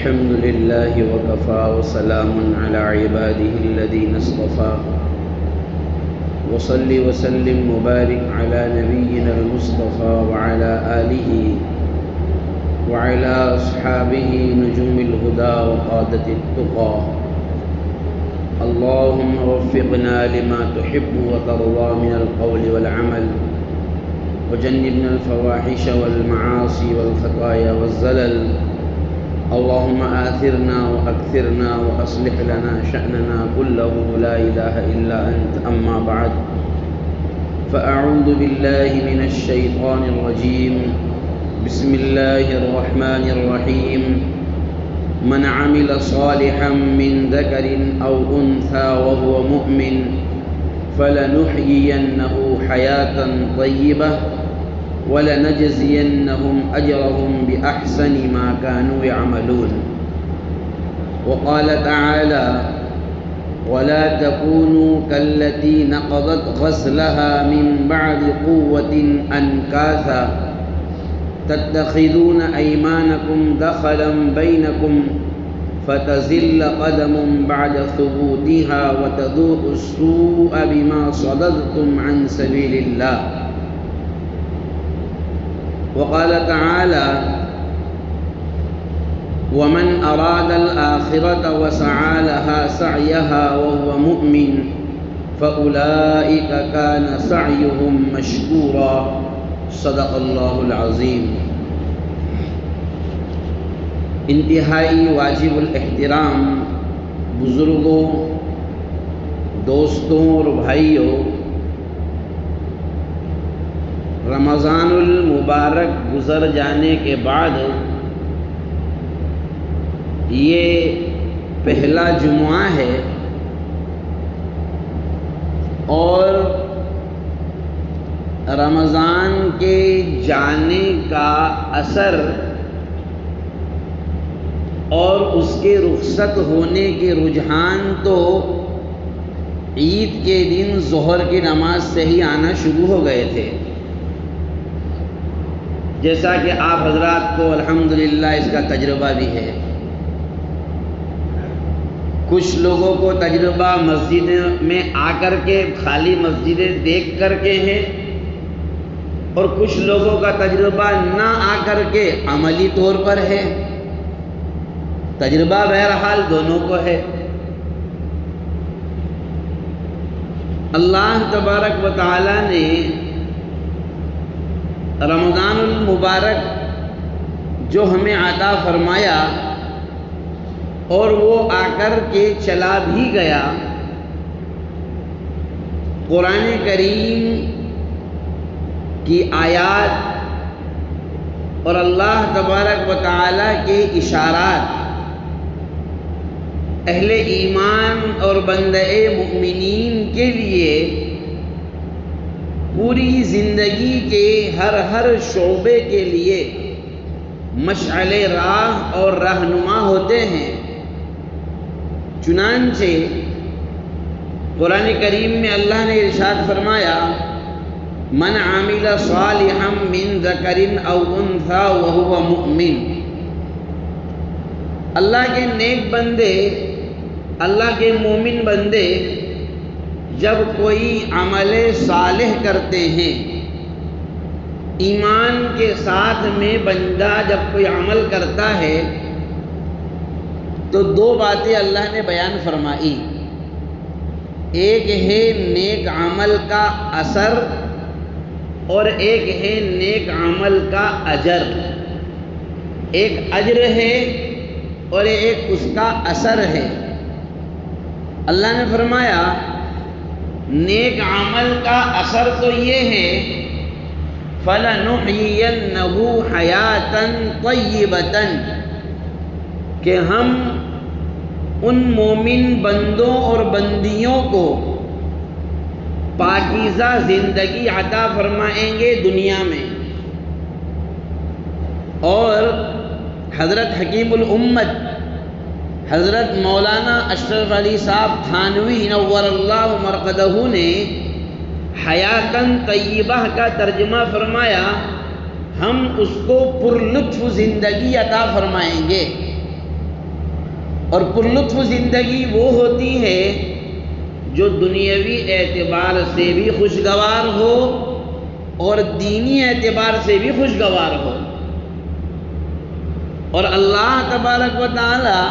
الحمد لله وكفى وسلام على عباده الذين اصطفى وصل وسلم وبارك على نبينا المصطفى وعلى آله وعلى أصحابه نجوم الهدى وقادة التقى. اللهم وفقنا لما تحب وترضى من القول والعمل وجنبنا الفواحش والمعاصي والخطايا والزلل. اللهم آثرنا وأكثرنا وأصلح لنا شأننا كله لا إله إلا أنت. أما بعد فأعوذ بالله من الشيطان الرجيم. بسم الله الرحمن الرحيم. من عمل صالحا من ذكر أو أنثى وهو مؤمن فلنحيينه حياة طيبة وَلَنَجْزِيَنَّهُمْ أَجْرَهُمْ بِأَحْسَنِ مَا كَانُوا يَعْمَلُونَ. وقال تعالى: وَلَا تَكُونُوا كَالَّتِي نَقَضَتْ غَزْلَهَا مِنْ بَعْدِ قُوَّةٍ أَنْكَاثًا تَتَّخِذُونَ أَيْمَانَكُمْ دَخَلًا بَيْنَكُمْ فَتَزِلَّ قَدَمٌ بَعْدَ ثُبُوتِهَا وَتَذُوقُوا السُّوءَ بِمَا صَدَدتُّمْ عَنْ سَبِيلِ اللَّهِ. وقال تعالى: ومن أراد الآخرة وسعى لها سعيها وهو مؤمن فأولئك كان سعيهم مشكورا. صدق اللہ العظیم. انتہائی واجب الاحترام بزرگوں، دوستوں اور بھائیوں، رمضان المبارک گزر جانے کے بعد یہ پہلا جمعہ ہے اور رمضان کے جانے کا اثر اور اس کے رخصت ہونے کے رجحان تو عید کے دن ظہر کی نماز سے ہی آنا شروع ہو گئے تھے، جیسا کہ آپ حضرات کو الحمدللہ اس کا تجربہ بھی ہے. کچھ لوگوں کو تجربہ مسجد میں آ کر کے خالی مسجدیں دیکھ کر کے ہے، اور کچھ لوگوں کا تجربہ نہ آ کر کے عملی طور پر ہے. تجربہ بہرحال دونوں کو ہے. اللہ تبارک و تعالی نے رمضان المبارک جو ہمیں عطا فرمایا اور وہ آ کر کے چلا بھی گیا، قرآن کریم کی آیات اور اللہ تبارک و تعالی کے اشارات اہل ایمان اور بندے مؤمنین کے لیے پوری زندگی کے ہر شعبے کے لیے مشعل راہ اور رہنما ہوتے ہیں. چنانچہ قرآن کریم میں اللہ نے ارشاد فرمایا: من عمل صالحا من ذکر او انثى وهو مؤمن. اللہ کے نیک بندے، اللہ کے مومن بندے جب کوئی عمل صالح کرتے ہیں، ایمان کے ساتھ میں بندہ جب کوئی عمل کرتا ہے تو دو باتیں اللہ نے بیان فرمائی. ایک ہے نیک عمل کا اثر اور ایک ہے نیک عمل کا اجر. ایک اجر ہے اور ایک اس کا اثر ہے. اللہ نے فرمایا نیک عمل کا اثر تو یہ ہے فَلَنُحْيِيَنَّهُ حَيَاةً طَيِّبَةً، کہ ہم ان مومن بندوں اور بندیوں کو پاکیزہ زندگی عطا فرمائیں گے دنیا میں. اور حضرت حکیم الامت حضرت مولانا اشرف علی صاحب تھانوی نور اللہ مرقدہ نے حیاتاً طیبہ کا ترجمہ فرمایا، ہم اس کو پرلطف زندگی عطا فرمائیں گے. اور پرلطف زندگی وہ ہوتی ہے جو دنیاوی اعتبار سے بھی خوشگوار ہو اور دینی اعتبار سے بھی خوشگوار ہو۔ اور اللہ تبارک و تعالی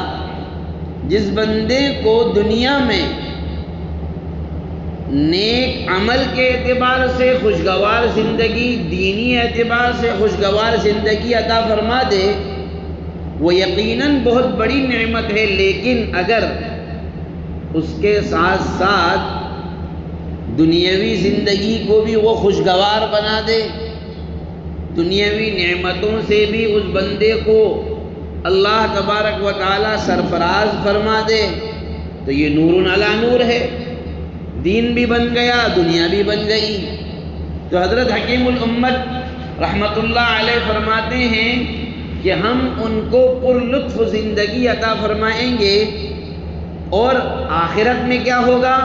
جس بندے کو دنیا میں نیک عمل کے اعتبار سے خوشگوار زندگی، دینی اعتبار سے خوشگوار زندگی عطا فرما دے، وہ یقیناً بہت بڑی نعمت ہے، لیکن اگر اس کے ساتھ ساتھ دنیاوی زندگی کو بھی وہ خوشگوار بنا دے، دنیاوی نعمتوں سے بھی اس بندے کو اللہ تبارک و تعالی سرفراز فرما دے، تو یہ نور علی نور ہے، دین بھی بن گیا، دنیا بھی بن گئی۔ تو حضرت حکیم الامت رحمت اللہ علیہ فرماتے ہیں کہ ہم ان کو پرلطف زندگی عطا فرمائیں گے، اور آخرت میں کیا ہوگا؟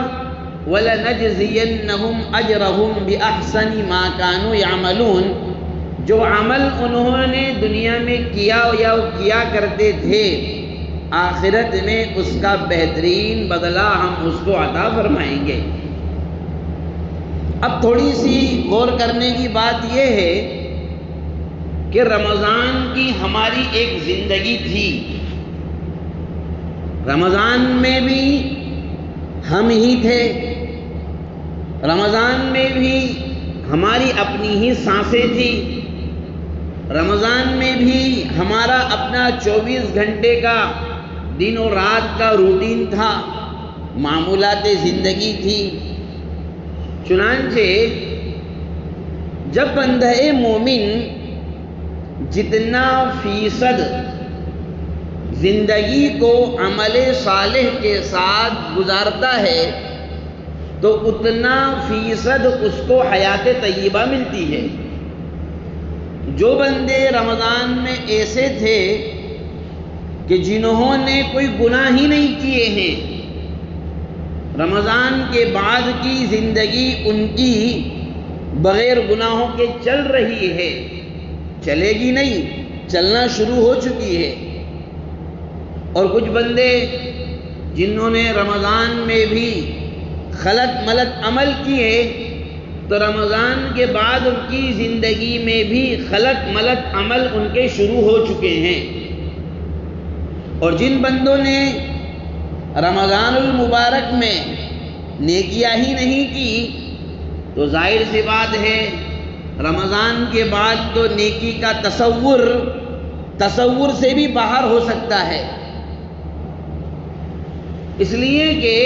وَلَنَجْزِيَنَّهُمْ أَجْرَهُمْ بِأَحْسَنِ مَا كَانُوا يَعْمَلُونَ، جو عمل انہوں نے دنیا میں کیا یا کیا کرتے تھے، آخرت میں اس کا بہترین بدلہ ہم اس کو عطا فرمائیں گے۔ اب تھوڑی سی غور کرنے کی بات یہ ہے کہ رمضان کی ہماری ایک زندگی تھی، رمضان میں بھی ہم ہی تھے، رمضان میں بھی ہماری اپنی ہی سانسیں تھی، رمضان میں بھی ہمارا اپنا 24 گھنٹے کا دن و رات کا روٹین تھا، معمولات زندگی تھی۔ چنانچہ جب بندہ مومن جتنا فیصد زندگی کو عمل صالح کے ساتھ گزارتا ہے تو اتنا فیصد اس کو حیات طیبہ ملتی ہے۔ جو بندے رمضان میں ایسے تھے کہ جنہوں نے کوئی گناہ ہی نہیں کیے ہیں، رمضان کے بعد کی زندگی ان کی بغیر گناہوں کے چل رہی ہے، چلے گی نہیں، چلنا شروع ہو چکی ہے۔ اور کچھ بندے جنہوں نے رمضان میں بھی غلط ملت عمل کیے تو رمضان کے بعد ان کی زندگی میں بھی غلط ملت عمل ان کے شروع ہو چکے ہیں۔ اور جن بندوں نے رمضان المبارک میں نیکیاں ہی نہیں کی تو ظاہر سی بات ہے رمضان کے بعد تو نیکی کا تصور سے بھی باہر ہو سکتا ہے، اس لیے کہ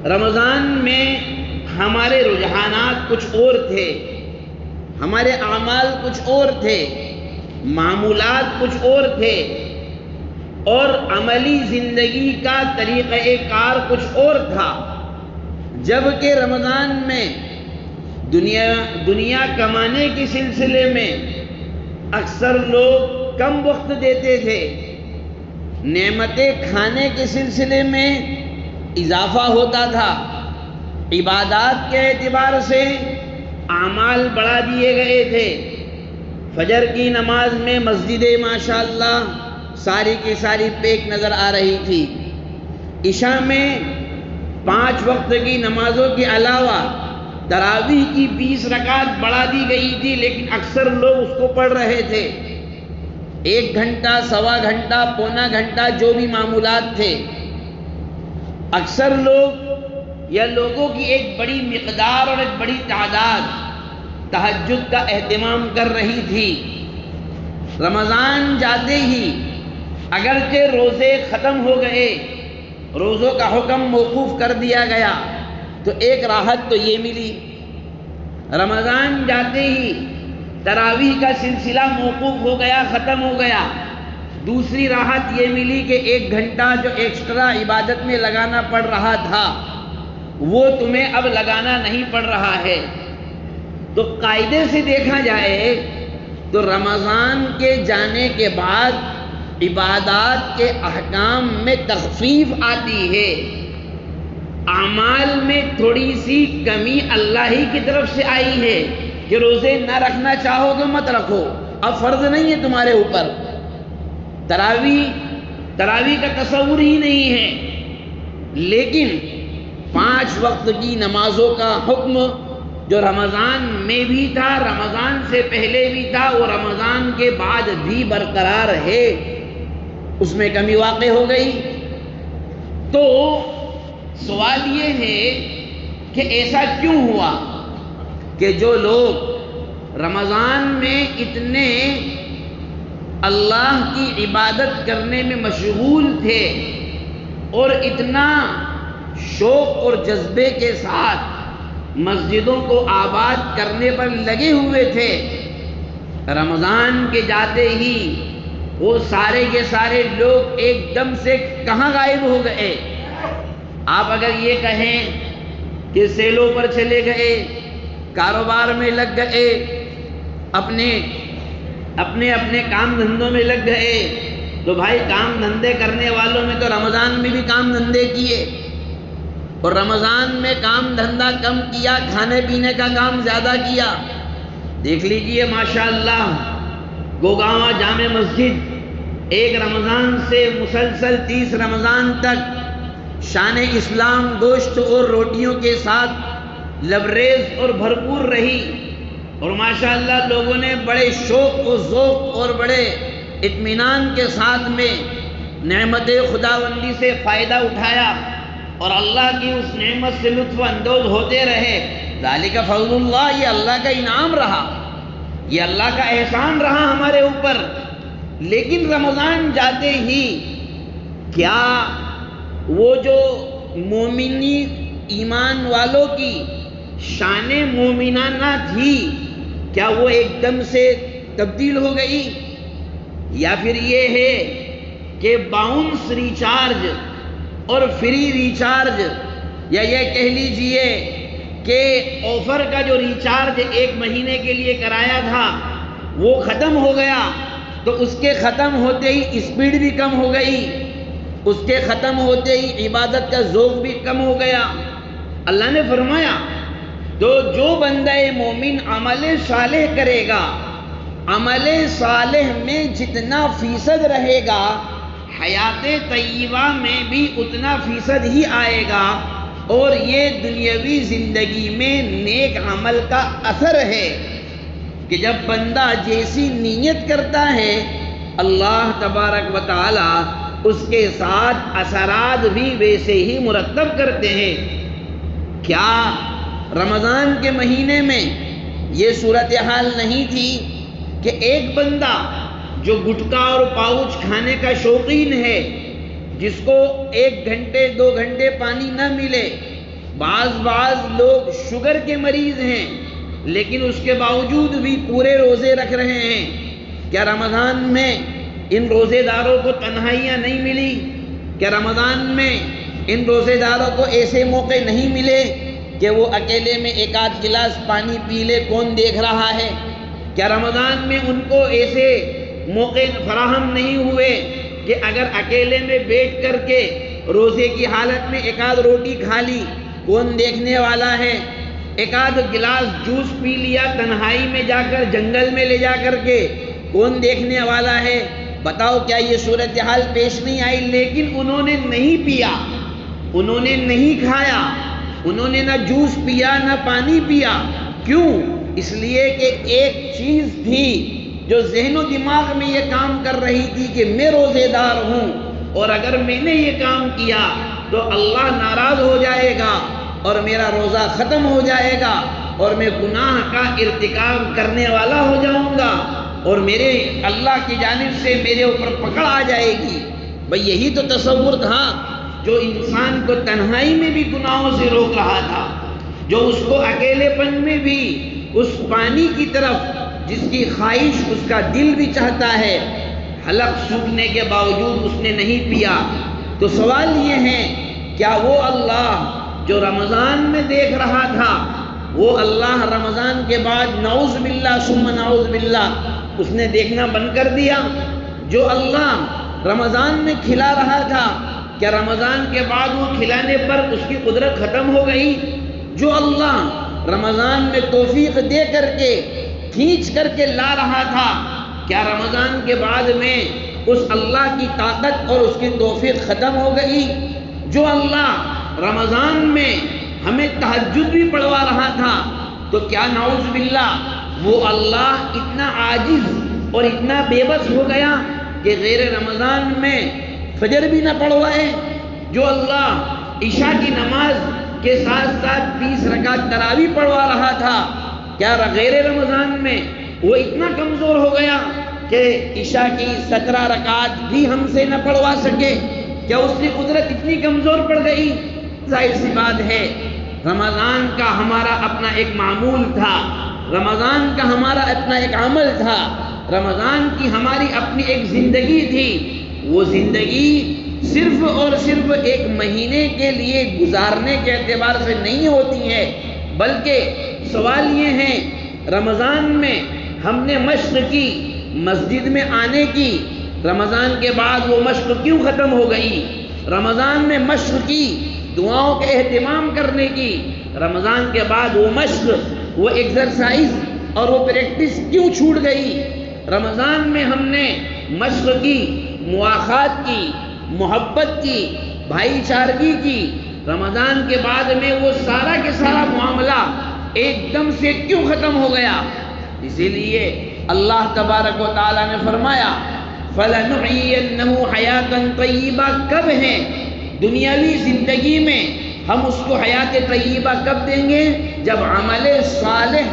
رمضان میں ہمارے رجحانات کچھ اور تھے، ہمارے اعمال کچھ اور تھے، معمولات کچھ اور تھے، اور عملی زندگی کا طریقہ کار کچھ اور تھا۔ جبکہ رمضان میں دنیا کمانے کے سلسلے میں اکثر لوگ کم وقت دیتے تھے، نعمتیں کھانے کے سلسلے میں اضافہ ہوتا تھا، عبادات کے اعتبار سے اعمال بڑھا دیے گئے تھے۔ فجر کی نماز میں مسجدیں ماشاءاللہ ساری کی ساری پیک نظر آ رہی تھی، عشاء میں 5 وقت کی نمازوں کے علاوہ تراویح کی 20 رکعت بڑھا دی گئی تھی، لیکن اکثر لوگ اس کو پڑھ رہے تھے۔ 1 گھنٹہ، سوا گھنٹہ، پونا گھنٹہ جو بھی معمولات تھے، اکثر لوگ یا لوگوں کی ایک بڑی مقدار اور ایک بڑی تعداد تہجد کا اہتمام کر رہی تھی۔ رمضان جاتے ہی اگرچہ روزے ختم ہو گئے، روزوں کا حکم موقوف کر دیا گیا، تو ایک راحت تو یہ ملی، رمضان جاتے ہی تراویح کا سلسلہ موقوف ہو گیا، ختم ہو گیا۔ دوسری راحت یہ ملی کہ 1 گھنٹہ جو ایکسٹرا عبادت میں لگانا پڑ رہا تھا وہ تمہیں اب لگانا نہیں پڑ رہا ہے۔ تو قاعدے سے دیکھا جائے تو رمضان کے جانے کے بعد عبادات کے احکام میں تخفیف آتی ہے، اعمال میں تھوڑی سی کمی اللہ ہی کی طرف سے آئی ہے کہ روزے نہ رکھنا چاہو تو مت رکھو، اب فرض نہیں ہے تمہارے اوپر۔ تراویح تراویح کا تصور ہی نہیں ہے، لیکن 5 وقت کی نمازوں کا حکم جو رمضان میں بھی تھا، رمضان سے پہلے بھی تھا اور رمضان کے بعد بھی برقرار ہے، اس میں کمی واقع ہو گئی۔ تو سوال یہ ہے کہ ایسا کیوں ہوا کہ جو لوگ رمضان میں اتنے اللہ کی عبادت کرنے میں مشغول تھے اور اتنا شوق اور جذبے کے ساتھ مسجدوں کو آباد کرنے پر لگے ہوئے تھے، رمضان کے جاتے ہی وہ سارے کے سارے لوگ ایک دم سے کہاں غائب ہو گئے؟ آپ اگر یہ کہیں کہ سیلوں پر چلے گئے، کاروبار میں لگ گئے، اپنے کام دھندوں میں لگ گئے، تو بھائی کام دھندے کرنے والوں میں تو رمضان میں بھی کام دھندے کیے، اور رمضان میں کام دھندا کم کیا، کھانے پینے کا کام زیادہ کیا۔ دیکھ لیجئے ماشاءاللہ گوگاواں جامع مسجد ایک رمضان سے مسلسل 30 رمضان تک شان اسلام گوشت اور روٹیوں کے ساتھ لبریز اور بھرپور رہی، اور ماشاءاللہ لوگوں نے بڑے شوق و ذوق اور بڑے اطمینان کے ساتھ میں نعمت خداوندی سے فائدہ اٹھایا اور اللہ کی اس نعمت سے لطف اندوز ہوتے رہے۔ ذالک فضل اللہ، یہ اللہ کا انعام رہا، یہ اللہ کا احسان رہا ہمارے اوپر۔ لیکن رمضان جاتے ہی کیا وہ جو مومنی ایمان والوں کی شان مومنانہ تھی، کیا وہ ایک دم سے تبدیل ہو گئی؟ یا پھر یہ ہے کہ باؤنس ریچارج اور فری ریچارج، یا یہ کہہ لیجئے کہ آفر کا جو ریچارج 1 مہینے کے لیے کرایا تھا وہ ختم ہو گیا، تو اس کے ختم ہوتے ہی اسپیڈ بھی کم ہو گئی، اس کے ختم ہوتے ہی عبادت کا ذوق بھی کم ہو گیا۔ اللہ نے فرمایا تو جو بندہ مومن عمل صالح کرے گا، عمل صالح میں جتنا فیصد رہے گا، حیات طیبہ میں بھی اتنا فیصد ہی آئے گا، اور یہ دنیاوی زندگی میں نیک عمل کا اثر ہے کہ جب بندہ جیسی نیت کرتا ہے اللہ تبارک و تعالی اس کے ساتھ اثرات بھی ویسے ہی مرتب کرتے ہیں۔ کیا رمضان کے مہینے میں یہ صورتحال نہیں تھی کہ ایک بندہ جو گٹکا اور پاؤچ کھانے کا شوقین ہے، جس کو 1 گھنٹے 2 گھنٹے پانی نہ ملے، بعض لوگ شوگر کے مریض ہیں لیکن اس کے باوجود بھی پورے روزے رکھ رہے ہیں، کیا رمضان میں ان روزے داروں کو تنہائیاں نہیں ملی؟ کیا رمضان میں ان روزے داروں کو ایسے موقع نہیں ملے کہ وہ اکیلے میں 1 گلاس پانی پی لے، کون دیکھ رہا ہے؟ کیا رمضان میں ان کو ایسے موقع فراہم نہیں ہوئے کہ اگر اکیلے میں بیٹھ کر کے روزے کی حالت میں 1 روٹی کھا لی، کون دیکھنے والا ہے؟ 1 گلاس جوس پی لیا تنہائی میں جا کر، جنگل میں لے جا کر کے، کون دیکھنے والا ہے؟ بتاؤ کیا یہ صورتحال پیش نہیں آئی؟ لیکن انہوں نے نہیں پیا، انہوں نے نہیں کھایا، انہوں نے نہ جوس پیا نہ پانی پیا۔ کیوں؟ اس لیے کہ ایک چیز تھی جو ذہن و دماغ میں یہ کام کر رہی تھی کہ میں روزے دار ہوں، اور اگر میں نے یہ کام کیا تو اللہ ناراض ہو جائے گا اور میرا روزہ ختم ہو جائے گا اور میں گناہ کا ارتکاب کرنے والا ہو جاؤں گا اور میرے اللہ کی جانب سے میرے اوپر پکڑ آ جائے گی۔ بھئی یہی تو تصور تھا جو انسان کو تنہائی میں بھی گناہوں سے روک رہا تھا، جو اس کو اکیلے پن میں بھی اس پانی کی طرف جس کی خواہش اس کا دل بھی چاہتا ہے، حلق سوکھنے کے باوجود اس نے نہیں پیا۔ تو سوال یہ ہے، کیا وہ اللہ جو رمضان میں دیکھ رہا تھا، وہ اللہ رمضان کے بعد نعوذ باللہ ثم نعوذ باللہ اس نے دیکھنا بند کر دیا؟ جو اللہ رمضان میں کھلا رہا تھا، کیا رمضان کے بعد وہ کھلانے پر اس کی قدرت ختم ہو گئی؟ جو اللہ رمضان میں توفیق دے کر کے کھینچ کر کے لا رہا تھا، کیا رمضان کے بعد میں اس اللہ کی طاقت اور اس کی توفیق ختم ہو گئی؟ جو اللہ رمضان میں ہمیں تہجد بھی پڑھوا رہا تھا، تو کیا نعوذ باللہ وہ اللہ اتنا عاجز اور اتنا بے بس ہو گیا کہ غیر رمضان میں فجر بھی نہ پڑھوائے؟ جو اللہ عشاء کی نماز کے ساتھ ساتھ 20 رکعت تراویح پڑھوا رہا تھا، کیا غیر رمضان میں وہ اتنا کمزور ہو گیا کہ عشاء کی 17 رکعت بھی ہم سے نہ پڑھوا سکے؟ کیا اس کی قدرت اتنی کمزور پڑ گئی؟ ظاہر سی بات ہے، رمضان کا ہمارا اپنا ایک معمول تھا، رمضان کا ہمارا اپنا ایک عمل تھا، رمضان کی ہماری اپنی ایک زندگی تھی۔ وہ زندگی صرف اور صرف ایک مہینے کے لیے گزارنے کے اعتبار سے نہیں ہوتی ہے، بلکہ سوال یہ ہے رمضان میں ہم نے مشق کی، مسجد میں آنے کی، رمضان کے بعد وہ مشق کیوں ختم ہو گئی؟ رمضان میں مشق کی، دعاؤں کے اہتمام کرنے کی، رمضان کے بعد وہ مشق، وہ ایکسرسائز اور وہ پریکٹس کیوں چھوٹ گئی؟ رمضان میں ہم نے مشق کی، مواخات کی، محبت کی، بھائی چارگی کی، رمضان کے بعد میں وہ سارا کے سارا معاملہ ایک دم سے کیوں ختم ہو گیا؟ اسی لیے اللہ تبارک و تعالیٰ نے فرمایا فَلَنُحْيِيَنَّهُ حَيَاةً طَيِّبَةً، کب ہے دنیاوی زندگی میں ہم اس کو حیات طیبہ کب دیں گے؟ جب عمل صالح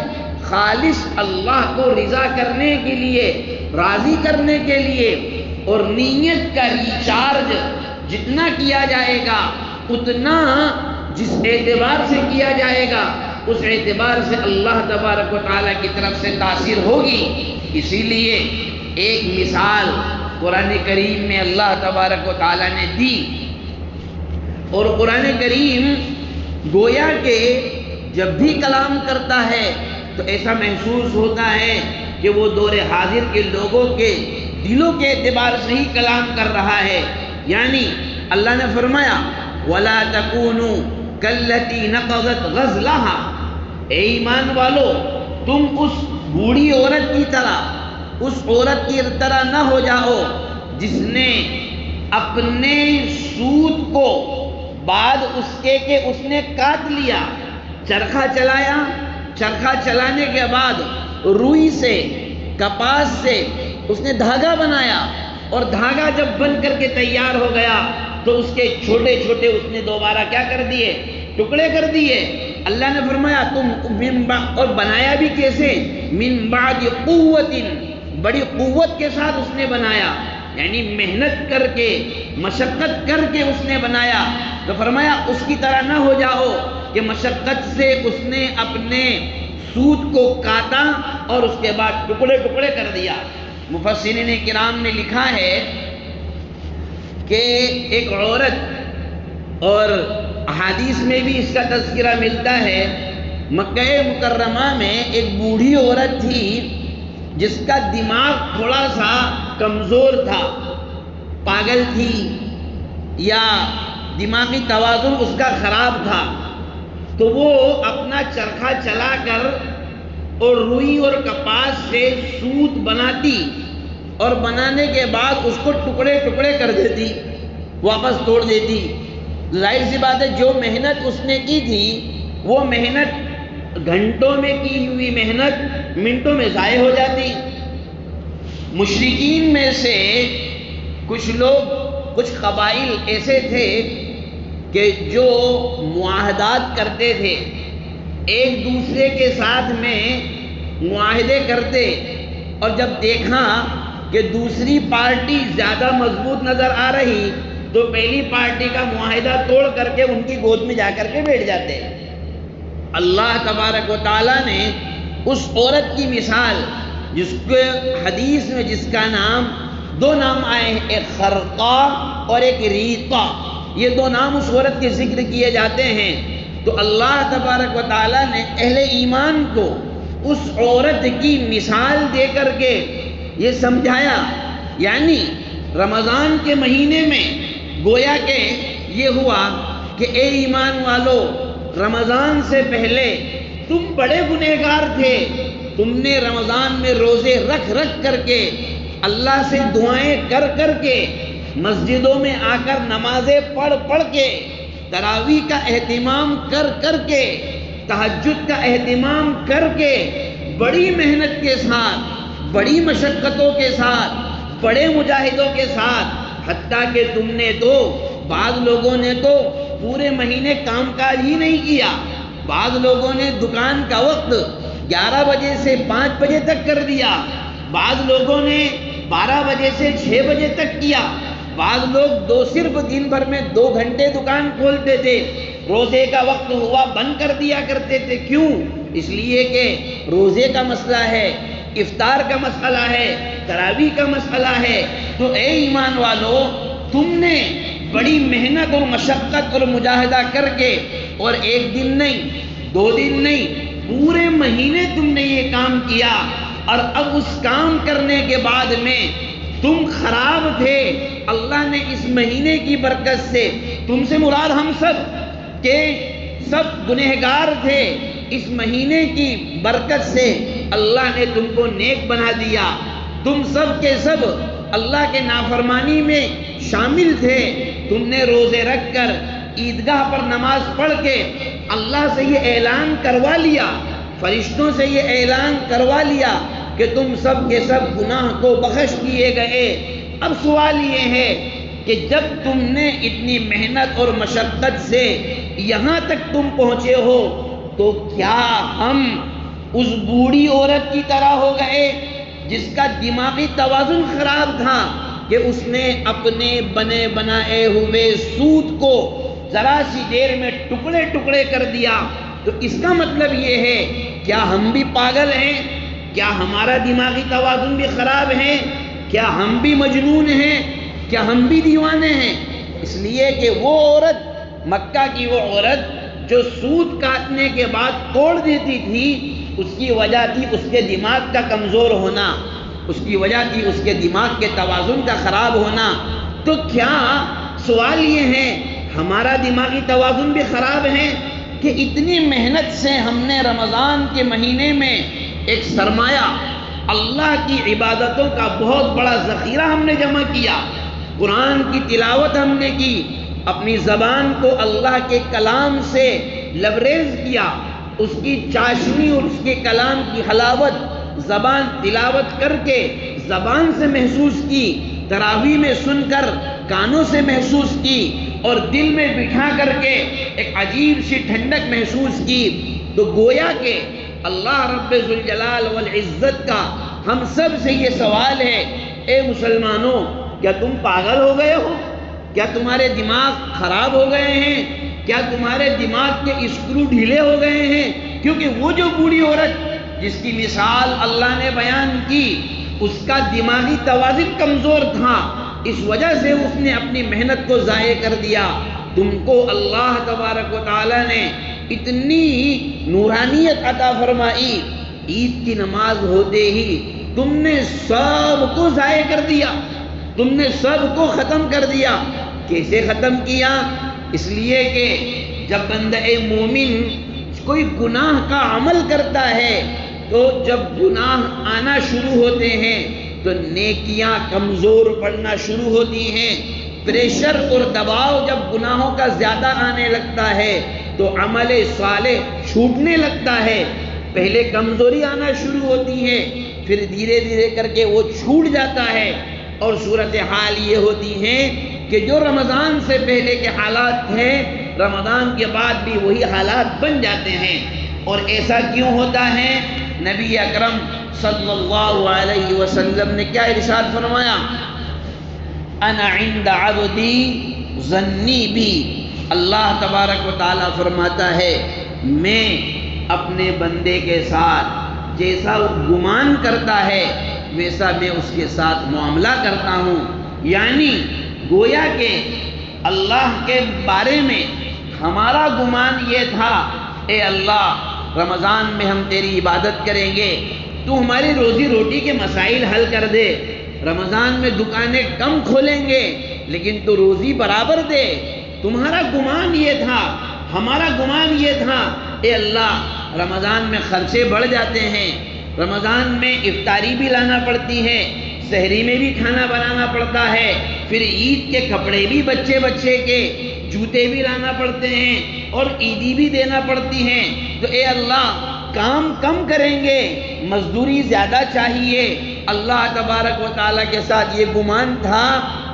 خالص اللہ کو رضا کرنے کے لیے، راضی کرنے کے لیے، اور نیت کا ریچارج جتنا کیا جائے گا اتنا جس اعتبار سے کیا جائے گا اس اعتبار سے اللہ تبارک و تعالیٰ کی طرف سے تاثیر ہوگی۔ اسی لیے ایک مثال قرآن کریم میں اللہ تبارک و تعالیٰ نے دی، اور قرآن کریم گویا کہ جب بھی کلام کرتا ہے تو ایسا محسوس ہوتا ہے کہ وہ دور حاضر کے لوگوں کے دلوں کے اعتبار سے ہی کلام کر رہا ہے۔ یعنی اللہ نے فرمایا وَلَا تَكُونُوا كَالَّتِي نَقَضَتْ غَزْلَهَا، اے ایمان والو تم اس بوڑھی عورت کی طرح، اس عورت کی طرح نہ ہو جاؤ جس نے اپنے سوت کو بعد اس کے کہ اس نے کاٹ لیا، چرخہ چلایا، چرخہ چلانے کے بعد روئی سے، کپاس سے اس نے دھاگا بنایا، اور دھاگا جب بن کر کے تیار ہو گیا تو اس کے چھوٹے چھوٹے اس نے دوبارہ کیا کر دیے؟ ٹکڑے کر دیے۔ اللہ نے فرمایا تم اور بنایا بھی کیسے؟ من بعد قوت، بڑی قوت کے ساتھ اس نے بنایا، یعنی محنت کر کے، مشقت کر کے اس نے بنایا۔ تو فرمایا اس کی طرح نہ ہو جاؤ کہ مشقت سے اس نے اپنے سوت کو کاٹا اور اس کے بعد ٹکڑے ٹکڑے کر دیا۔ مفسرین کرام نے لکھا ہے کہ ایک عورت، اور احادیث میں بھی اس کا تذکرہ ملتا ہے، مکہ مکرمہ میں ایک بوڑھی عورت تھی جس کا دماغ تھوڑا سا کمزور تھا، پاگل تھی، یا دماغی توازن اس کا خراب تھا، تو وہ اپنا چرخہ چلا کر اور روئی اور کپاس سے سوت بناتی، اور بنانے کے بعد اس کو ٹکڑے ٹکڑے کر دیتی، واپس توڑ دیتی۔ ظاہر سی بات ہے جو محنت اس نے کی تھی وہ محنت گھنٹوں میں کی ہوئی محنت منٹوں میں ضائع ہو جاتی۔ مشرکین میں سے کچھ لوگ، کچھ قبائل ایسے تھے کہ جو معاہدات کرتے تھے، ایک دوسرے کے ساتھ میں معاہدے کرتے، اور جب دیکھا کہ دوسری پارٹی زیادہ مضبوط نظر آ رہی تو پہلی پارٹی کا معاہدہ توڑ کر کے ان کی گود میں جا کر کے بیٹھ جاتے۔ اللہ تبارک و تعالیٰ نے اس عورت کی مثال، جس کے حدیث میں جس کا نام، دو نام آئے ہیں، ایک خرقہ اور ایک ریقہ، یہ دو نام اس عورت کے ذکر کیے جاتے ہیں۔ تو اللہ تبارک و تعالیٰ نے اہل ایمان کو اس عورت کی مثال دے کر کے یہ سمجھایا، یعنی رمضان کے مہینے میں گویا کہ یہ ہوا کہ اے ایمان والو، رمضان سے پہلے تم بڑے گنہگار تھے، تم نے رمضان میں روزے رکھ رکھ کر کے اللہ سے دعائیں کر کر کے، مسجدوں میں آ کر نمازیں پڑھ پڑھ کے، تراویح کا اہتمام کر کر کے، تہجد کا اہتمام کر کے، بڑی محنت کے ساتھ، بڑی مشقتوں کے ساتھ، بڑے مجاہدوں کے ساتھ، حتیٰ کہ تم نے تو، بعض لوگوں نے تو پورے مہینے کام کاج ہی نہیں کیا، بعض لوگوں نے دکان کا وقت 11 بجے سے 5 بجے تک کر دیا، بعض لوگوں نے 12 بجے سے 6 بجے تک کیا، بعض لوگ صرف دن بھر میں 2 گھنٹے دکان کھولتے تھے، روزے کا وقت ہوا بند کر دیا کرتے تھے۔ کیوں؟ اس لیے کہ روزے کا مسئلہ ہے، افطار کا مسئلہ ہے، تراویح کا مسئلہ ہے۔ تو اے ایمان والو، تم نے بڑی محنت اور مشقت اور مجاہدہ کر کے، اور 1 دن نہیں، 2 دن نہیں، پورے مہینے تم نے یہ کام کیا، اور اب اس کام کرنے کے بعد میں تم خراب تھے، اللہ نے اس مہینے کی برکت سے، تم سے مراد ہم سب کہ سب گنہگار تھے، اس مہینے کی برکت سے اللہ نے تم کو نیک بنا دیا، تم سب کے سب اللہ کے نافرمانی میں شامل تھے، تم نے روزے رکھ کر، عیدگاہ پر نماز پڑھ کے اللہ سے یہ اعلان کروا لیا، فرشتوں سے یہ اعلان کروا لیا کہ تم سب کے سب گناہ کو بخش دیے گئے۔ اب سوال یہ ہے کہ جب تم نے اتنی محنت اور مشقت سے یہاں تک تم پہنچے ہو، تو کیا ہم اس بوڑھی عورت کی طرح ہو گئے جس کا دماغی توازن خراب تھا کہ اس نے اپنے بنے بنائے ہوئے سود کو ذرا سی دیر میں ٹکڑے ٹکڑے کر دیا؟ تو اس کا مطلب یہ ہے، کیا ہم بھی پاگل ہیں؟ کیا ہمارا دماغی توازن بھی خراب ہے؟ کیا ہم بھی مجنون ہیں؟ کیا ہم بھی دیوانے ہیں؟ اس لیے کہ وہ عورت، مکہ کی وہ عورت جو سود کاٹنے کے بعد توڑ دیتی تھی، اس کی وجہ تھی اس کے دماغ کا کمزور ہونا، اس کی وجہ تھی اس کے دماغ کے توازن کا خراب ہونا۔ تو کیا سوال یہ ہے، ہمارا دماغی توازن بھی خراب ہے کہ اتنی محنت سے ہم نے رمضان کے مہینے میں ایک سرمایہ، اللہ کی عبادتوں کا بہت بڑا ذخیرہ ہم نے جمع کیا، قرآن کی تلاوت ہم نے کی، اپنی زبان کو اللہ کے کلام سے لبریز کیا، اس کی چاشنی اور اس کے کلام کی حلاوت زبان تلاوت کر کے زبان سے محسوس کی، تراویح میں سن کر کانوں سے محسوس کی، اور دل میں بٹھا کر کے ایک عجیب سی ٹھنڈک محسوس کی۔ تو گویا کہ اللہ رب ذوالجلال والعزت کا ہم سب سے یہ سوال ہے، اے مسلمانوں، کیا تم پاگل ہو گئے ہو؟ کیا تمہارے دماغ خراب ہو گئے ہیں؟ کیا تمہارے دماغ کے اسکرو ڈھیلے ہو گئے ہیں؟ کیونکہ وہ جو بوڑھی عورت جس کی مثال اللہ نے بیان کی، اس کا دماغی توازن کمزور تھا، اس وجہ سے اس نے اپنی محنت کو ضائع کر دیا۔ تم کو اللہ تبارک و تعالی نے اتنی نورانیت عطا فرمائی، عید کی نماز ہوتے ہی تم نے سب کو ضائع کر دیا، تم نے سب کو ختم کر دیا۔ کیسے ختم کیا؟ اس لیے کہ جب بندہ مومن کوئی گناہ کا عمل کرتا ہے، تو جب گناہ آنا شروع ہوتے ہیں تو نیکیاں کمزور پڑنا شروع ہوتی ہیں، پریشر اور دباؤ جب گناہوں کا زیادہ آنے لگتا ہے تو عمل صالح چھوٹنے لگتا ہے، پہلے کمزوری آنا شروع ہوتی ہے، پھر دھیرے دھیرے کر کے وہ چھوٹ جاتا ہے، اور صورتحال یہ ہوتی ہے کہ جو رمضان سے پہلے کے حالات تھے، رمضان کے بعد بھی وہی حالات بن جاتے ہیں۔ اور ایسا کیوں ہوتا ہے؟ نبی اکرم صلی اللہ علیہ وسلم نے کیا ارشاد فرمایا؟ انا عند عبدی ظنی بی، اللہ تبارک و تعالیٰ فرماتا ہے میں اپنے بندے کے ساتھ جیسا وہ گمان کرتا ہے ویسا میں اس کے ساتھ معاملہ کرتا ہوں۔ یعنی گویا کہ اللہ کے بارے میں ہمارا گمان یہ تھا، اے اللہ رمضان میں ہم تیری عبادت کریں گے، تو ہماری روزی روٹی کے مسائل حل کر دے، رمضان میں دکانیں کم کھولیں گے لیکن تو روزی برابر دے۔ تمہارا گمان یہ تھا، ہمارا گمان یہ تھا، اے اللہ رمضان میں خرچے بڑھ جاتے ہیں، رمضان میں افطاری بھی لانا پڑتی ہے، سحری میں بھی کھانا بنانا پڑتا ہے، پھر عید کے کپڑے بھی بچے کے، جوتے بھی لانا پڑتے ہیں اور عیدی بھی دینا پڑتی ہیں۔ تو اے اللہ کام کم کریں گے، مزدوری زیادہ چاہیے۔ اللہ تبارک و تعالیٰ کے ساتھ یہ گمان تھا،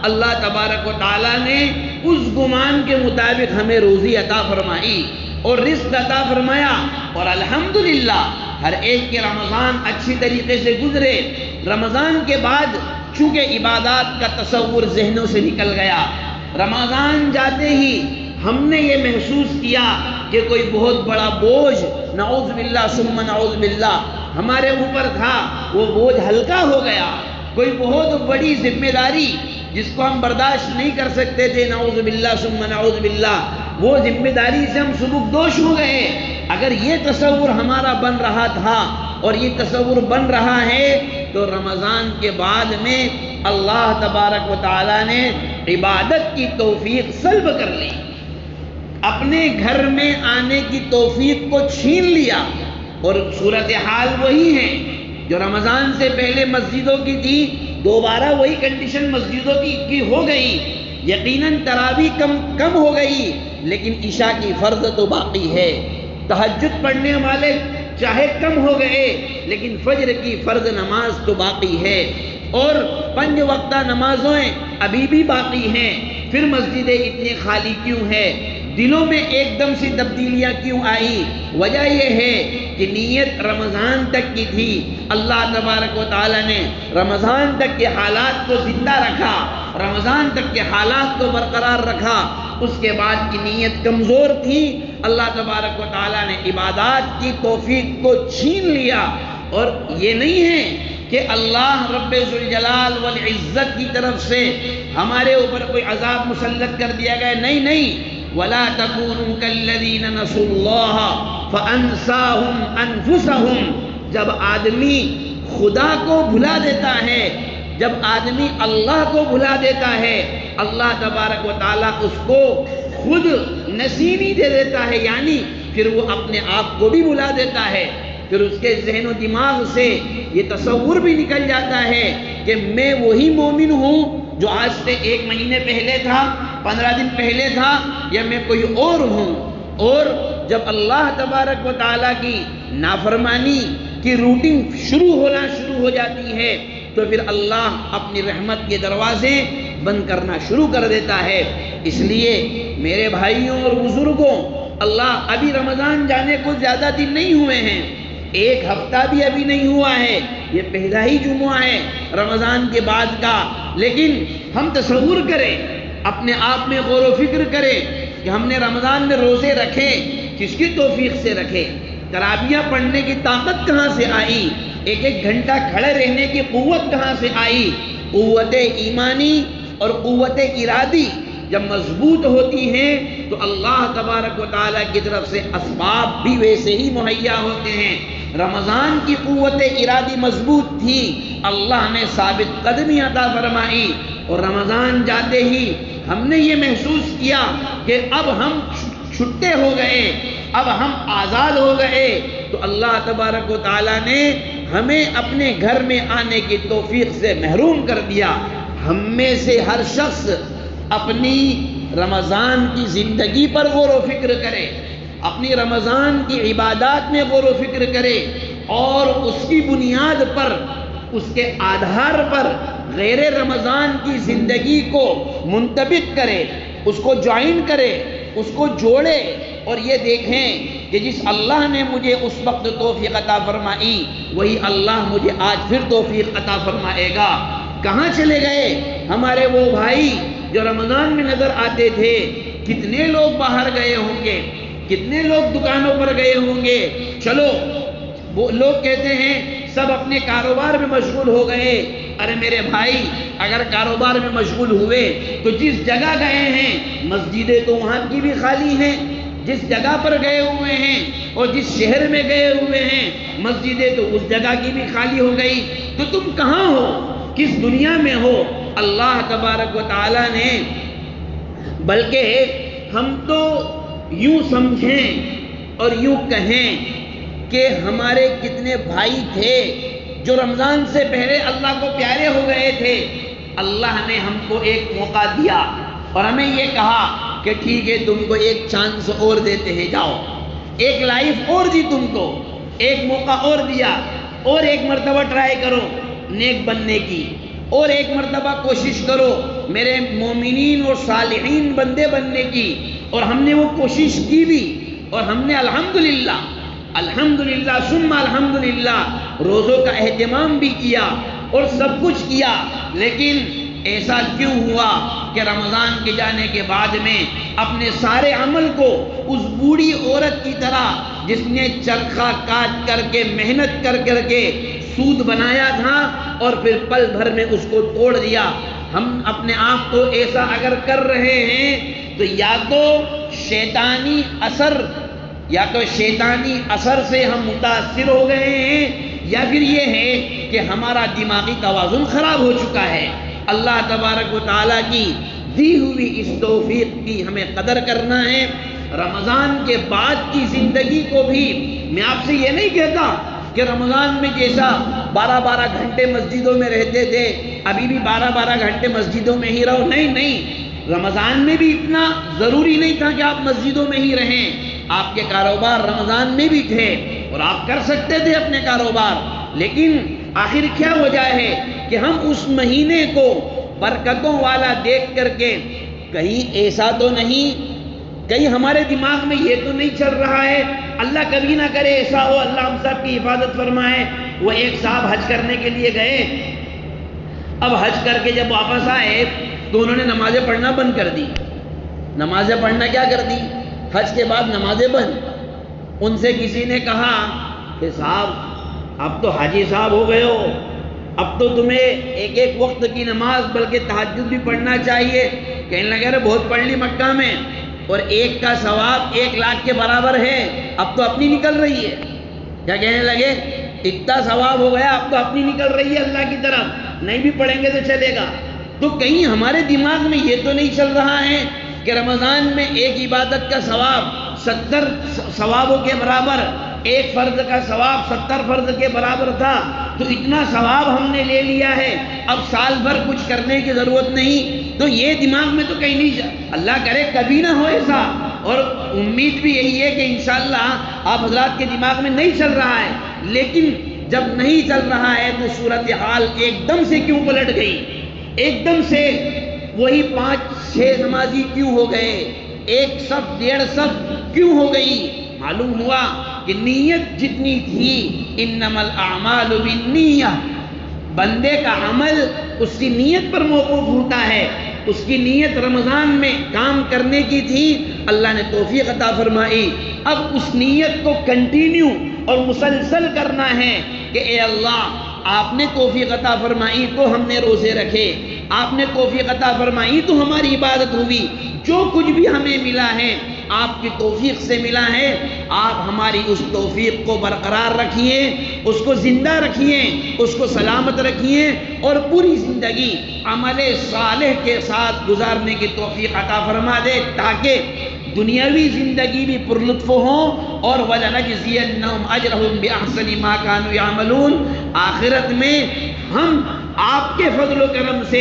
اللہ تبارک و تعالیٰ نے اس گمان کے مطابق ہمیں روزی عطا فرمائی اور رزق عطا فرمایا، اور الحمدللہ ہر ایک کے رمضان اچھی طریقے سے گزرے۔ رمضان کے بعد چونکہ عبادات کا تصور ذہنوں سے نکل گیا، رمضان جاتے ہی ہم نے یہ محسوس کیا کہ کوئی بہت بڑا بوجھ، نعوذ باللہ ثم نعوذ باللہ، ہمارے اوپر تھا، وہ بوجھ ہلکا ہو گیا۔ کوئی بہت بڑی ذمہ داری جس کو ہم برداشت نہیں کر سکتے تھے، نعوذ باللہ ثم نعوذ باللہ، وہ ذمہ داری سے ہم سبکدوش ہو گئے۔ اگر یہ تصور ہمارا بن رہا تھا اور یہ تصور بن رہا ہے، تو رمضان کے بعد میں اللہ تبارک و تعالیٰ نے عبادت کی توفیق سلب کر لی، اپنے گھر میں آنے کی توفیق کو چھین لیا، اور صورتحال وہی ہے جو رمضان سے پہلے مسجدوں کی تھی، دوبارہ وہی کنڈیشن مسجدوں کی ہو گئی۔ یقیناً تراویح کم ہو گئی، لیکن عشاء کی فرض تو باقی ہے۔ تہجد پڑھنے والے چاہے کم ہو گئے، لیکن فجر کی فرض نماز تو باقی ہے، اور 5 وقتہ نمازیں ابھی بھی باقی ہیں۔ پھر مسجدیں اتنی خالی کیوں ہے؟ دلوں میں ایک دم سے تبدیلیاں کیوں آئی؟ وجہ یہ ہے کہ نیت رمضان تک کی تھی، اللہ تبارک و تعالیٰ نے رمضان تک کے حالات کو زندہ رکھا، رمضان تک کے حالات کو برقرار رکھا۔ اس کے بعد کی نیت کمزور تھی، اللہ تبارک و تعالیٰ نے عبادات کی توفیق کو چھین لیا۔ اور یہ نہیں ہے کہ اللہ رب ذوالجلال والعزت کی طرف سے ہمارے اوپر کوئی عذاب مسلط کر دیا گیا، نہیں۔ وَلَا تَكُونُوا كَالَّذِينَ نَسُوا اللَّهَ فَأَنْسَاهُمْ أَنفُسَهُمْ۔ جب آدمی خدا کو بھلا دیتا ہے، جب آدمی اللہ کو بھلا دیتا ہے، اللہ تبارک و تعالیٰ اس کو خود نصیبی دے دیتا ہے، یعنی پھر وہ اپنے آپ کو بھی بھلا دیتا ہے۔ پھر اس کے ذہن و دماغ سے یہ تصور بھی نکل جاتا ہے کہ میں وہی مومن ہوں جو آج سے 1 مہینے پہلے تھا، 15 دن پہلے تھا، یا میں کوئی اور ہوں۔ اور جب اللہ تبارک و تعالیٰ کی نافرمانی کی روٹین شروع ہو جاتی ہے، تو پھر اللہ اپنی رحمت کے دروازے بند کرنا شروع کر دیتا ہے۔ اس لیے میرے بھائیوں اور بزرگوں، اللہ ابھی رمضان جانے کو زیادہ دن نہیں ہوئے ہیں، 1 ہفتہ بھی ابھی نہیں ہوا ہے، یہ پہلا ہی جمعہ ہے رمضان کے بعد کا۔ لیکن ہم تصور کریں، اپنے آپ میں غور و فکر کریں کہ ہم نے رمضان میں روزے رکھے، کس کی توفیق سے رکھے؟ تراویح پڑھنے کی طاقت کہاں سے آئی؟ 1 گھنٹہ کھڑے رہنے کی قوت کہاں سے آئی؟ قوت ایمانی اور قوت ارادی جب مضبوط ہوتی ہیں تو اللہ تبارک و تعالیٰ کی طرف سے اسباب بھی ویسے ہی مہیا ہوتے ہیں۔ رمضان کی قوت ارادی مضبوط تھی، اللہ نے ثابت قدمی عطا فرمائی، اور رمضان جاتے ہی ہم نے یہ محسوس کیا کہ اب ہم چھٹے ہو گئے، اب ہم آزاد ہو گئے، تو اللہ تبارک و تعالیٰ نے ہمیں اپنے گھر میں آنے کی توفیق سے محروم کر دیا۔ ہم میں سے ہر شخص اپنی رمضان کی زندگی پر غور و فکر کرے، اپنی رمضان کی عبادات میں غور و فکر کرے، اور اس کی بنیاد پر، اس کے آدھار پر غیر رمضان کی زندگی کو منطبق کرے، اس کو جوائن کرے، اس کو جوڑے، اور یہ دیکھیں کہ جس اللہ نے مجھے اس وقت توفیق عطا فرمائی، وہی اللہ مجھے آج پھر توفیق عطا فرمائے گا۔ کہاں چلے گئے ہمارے وہ بھائی جو رمضان میں نظر آتے تھے؟ کتنے لوگ باہر گئے ہوں گے، کتنے لوگ دکانوں پر گئے ہوں گے۔ چلو، وہ لوگ کہتے ہیں سب اپنے کاروبار میں مشغول ہو گئے۔ ارے میرے بھائی، اگر کاروبار میں مشغول ہوئے تو جس جگہ گئے ہیں مسجدیں تو وہاں کی بھی خالی ہیں، جس جگہ پر گئے ہوئے ہیں اور جس شہر میں گئے ہوئے ہیں مسجدیں تو اس جگہ کی بھی خالی ہو گئی۔ تو تم کہاں ہو؟ کس دنیا میں ہو؟ اللہ تبارک و تعالیٰ نے، بلکہ ہم تو یوں سمجھیں اور یوں کہیں کہ ہمارے کتنے بھائی تھے جو رمضان سے پہلے اللہ کو پیارے ہو گئے تھے، اللہ نے ہم کو ایک موقع دیا اور ہمیں یہ کہا کہ ٹھیک ہے تم کو ایک چانس اور دیتے ہیں، جاؤ، ایک لائف اور دی تم کو، ایک موقع اور دیا، اور ایک مرتبہ ٹرائی کرو نیک بننے کی، اور ایک مرتبہ کوشش کرو میرے مومنین اور صالحین بندے بننے کی۔ اور ہم نے وہ کوشش کی بھی، اور ہم نے الحمدللہ ثم الحمدللہ روزوں کا اہتمام بھی کیا اور سب کچھ کیا، لیکن ایسا کیوں ہوا کہ رمضان کے جانے کے بعد میں اپنے سارے عمل کو اس بوڑھی عورت کی طرح جس نے چرخہ کاٹ کر کے محنت کر کر کے سود بنایا تھا اور پھر پل بھر میں اس کو توڑ دیا، ہم اپنے آپ کو ایسا اگر کر رہے ہیں تو یا تو شیطانی اثر سے ہم متاثر ہو گئے ہیں، یا پھر یہ ہے کہ ہمارا دماغی توازن خراب ہو چکا ہے۔ اللہ تبارک و تعالیٰ کی دی ہوئی اس توفیق کی ہمیں قدر کرنا ہے۔ رمضان کے بعد کی زندگی کو بھی میں آپ سے یہ نہیں کہتا کہ رمضان میں جیسا 12 گھنٹے مسجدوں میں رہتے تھے ابھی بھی 12 گھنٹے مسجدوں میں ہی رہو، نہیں، رمضان میں بھی اتنا ضروری نہیں تھا کہ آپ مسجدوں میں ہی رہیں، آپ کے کاروبار رمضان میں بھی تھے اور آپ کر سکتے تھے اپنے کاروبار، لیکن آخر کیا وجہ ہے کہ ہم اس مہینے کو برکتوں والا دیکھ کر کے کہیں ایسا تو نہیں، کہیں ہمارے دماغ میں یہ تو نہیں چل رہا ہے، اللہ کبھی نہ کرے ایسا ہو، اللہ ہم سب کی حفاظت فرمائے۔ وہ ایک صاحب حج کرنے کے لیے گئے، اب حج کر کے جب واپس آئے تو انہوں نے نمازیں پڑھنا بند کر دی۔ نمازیں پڑھنا کیا کر دی؟ حج کے بعد نمازیں بند۔ ان سے کسی نے کہا کہ صاحب اب تو حاجی صاحب ہو گئے ہو، اب تو تمہیں ایک وقت کی نماز بلکہ تہجد بھی پڑھنا چاہیے۔ کہنے لگے رہے بہت پڑھ لی مکہ میں، اور ایک کا ثواب 1 لاکھ کے برابر ہے، اب تو اپنی نکل رہی ہے۔ کیا کہنے لگے؟ اتنا ثواب ہو گیا، اب تو اپنی نکل رہی ہے اللہ کی طرف، نہیں بھی پڑھیں گے تو چلے گا۔ تو کہیں ہمارے دماغ میں یہ تو نہیں چل رہا ہے کہ رمضان میں ایک عبادت کا ثواب 70 ثوابوں کے برابر، ایک فرض کا ثواب 70 فرض کے برابر تھا، تو اتنا ثواب ہم نے لے لیا ہے، اب سال بھر کچھ کرنے کی ضرورت نہیں۔ تو یہ دماغ میں تو کہیں نہیں، اللہ کرے کبھی نہ ہو ایسا، اور امید بھی یہی ہے کہ انشاءاللہ آپ حضرات کے دماغ میں نہیں چل رہا ہے، لیکن جب نہیں چل رہا ہے تو صورتحال ایک دم سے کیوں پلٹ گئی؟ ایک دم سے وہی 5-6 نمازی کیوں ہو گئے؟ ایک صف 1.5 صف کیوں ہو گئی؟ معلوم ہوا کہ نیت جتنی تھی، انما الاعمال بالنیہ، بندے کا عمل اس کی نیت پر موقوف ہوتا ہے۔ اس کی نیت رمضان میں کام کرنے کی تھی، اللہ نے توفیق عطا فرمائی، اب اس نیت کو کنٹینیو اور مسلسل کرنا ہے کہ اے اللہ آپ نے توفیق عطا فرمائی تو ہم نے روزے رکھے، آپ نے توفیق عطا فرمائی تو ہماری عبادت ہوئی، جو کچھ بھی ہمیں ملا ہے آپ کی توفیق سے ملا ہے، آپ ہماری اس توفیق کو برقرار رکھیے، اس کو زندہ رکھیے، اس کو سلامت رکھیے، اور پوری زندگی عمل صالح کے ساتھ گزارنے کی توفیق عطا فرما دے، تاکہ دنیاوی زندگی بھی پرلطف ہوں، اور وَلَنَجْزِيَنَّهُمْ أَجْرَهُمْ بِأَحْسَنِ مَا كَانُوا يَعْمَلُونَ، آخرت میں ہم آپ کے فضل و کرم سے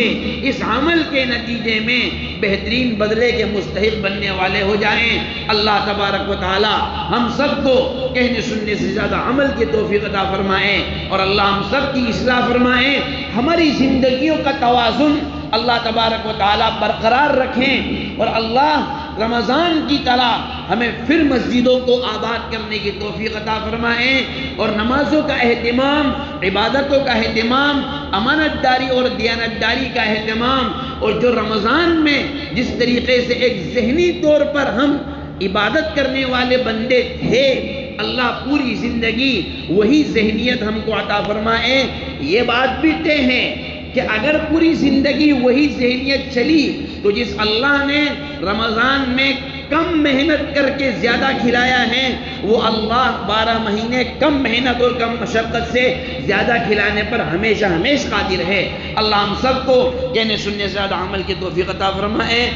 اس عمل کے نتیجے میں بہترین بدلے کے مستحق بننے والے ہو جائیں۔ اللہ تبارک و تعالی ہم سب کو کہنے سننے سے زیادہ عمل کی توفیق عطا فرمائیں، اور اللہ ہم سب کی اصلاح فرمائیں، ہماری زندگیوں کا توازن اللہ تبارک و تعالی برقرار رکھیں، اور اللہ رمضان کی طرح ہمیں پھر مسجدوں کو آباد کرنے کی توفیق عطا فرمائیں، اور نمازوں کا اہتمام، عبادتوں کا اہتمام، امانت داری اور دیانت داری کا اہتمام، اور جو رمضان میں جس طریقے سے ایک ذہنی طور پر ہم عبادت کرنے والے بندے تھے، اللہ پوری زندگی وہی ذہنیت ہم کو عطا فرمائے۔ یہ بات بھی طے ہے کہ اگر پوری زندگی وہی ذہنیت چلی تو جس اللہ نے رمضان میں کم محنت کر کے زیادہ کھلایا ہے، وہ اللہ 12 مہینے کم محنت اور کم مشقت سے زیادہ کھلانے پر ہمیشہ قادر ہے۔ اللہ ہم سب کو کہنے سننے سے زیادہ عمل کی توفیق عطا فرمائے۔